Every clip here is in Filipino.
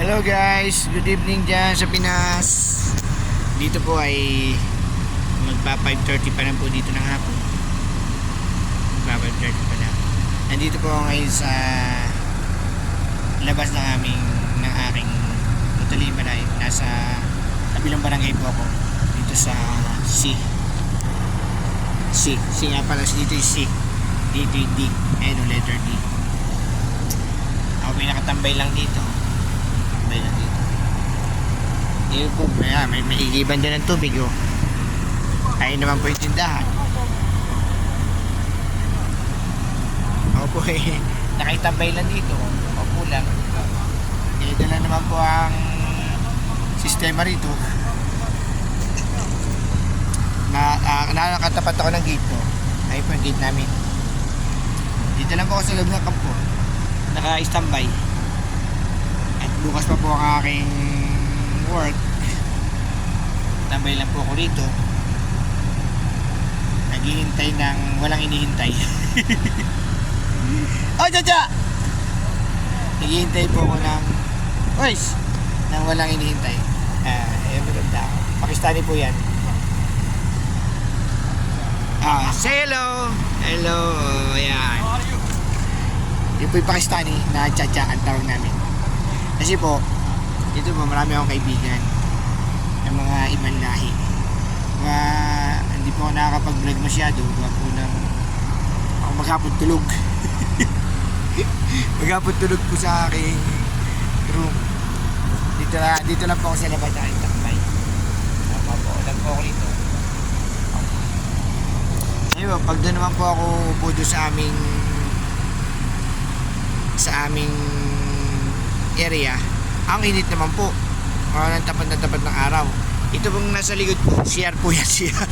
Hello guys, good evening dyan sa Pinas. Dito po ay magpa 5:30 pa lang po dito ng hapon. Magpa 5:30 pa lang. Nandito po ako ngayon sa labas ng aking Mutalimanay. Nasa kabilang barangay po ako. Dito sa C nga pala, dito yung C. Dito yung D. Ayun yung letter D. Ako may nakatambay lang dito. Tambay lang dito. Ayun po, may igiban din ng tubig oh. Ayun naman po yung tindahan. Ako po eh, nakitambay lang dito. Ako po lang. Ito lang naman po ang sistema rito. Nakakatapat ako ng gate ko. Ayun po yung gate namin. Dito lang po ako sa loob ng kampo. Naka-standby. At bukas pa po ang aking work. Tambay lang po ako rito. Naghihintay ng walang inihintay. Oh, Jaja! Naghihintay po ako ng ng walang inihintay. Ayan, maganda ako. Pakistani po yan. Say hello! Hello! Ayan. Yun po yung Pakistani na Chacha ang tawag namin. Kasi po, dito po marami akong kaibigan ng mga ibang lahi. Hindi po ako nakakapag-vlog masyado. Gawa po ng ako maghapon tulog. Maghapon tulog po sa aking room. Dito lang po ako sa labas ng takbay. Tama po. Lang po ako dito. Ayun, pag doon naman po ako upo doon sa aming area, ang init naman po. Parang tapat na tapat ng araw. Ito pong nasa likod po, CR po yan, CR.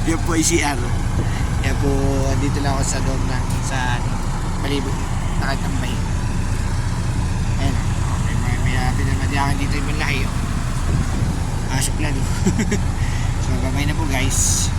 Yan po ay CR. Yan po, dito lang ako sa loob sa palibot. Nakatambay. Ayan. Okay, may pinamadiakan dito yung malayo. Asok na do. So, babay na po guys.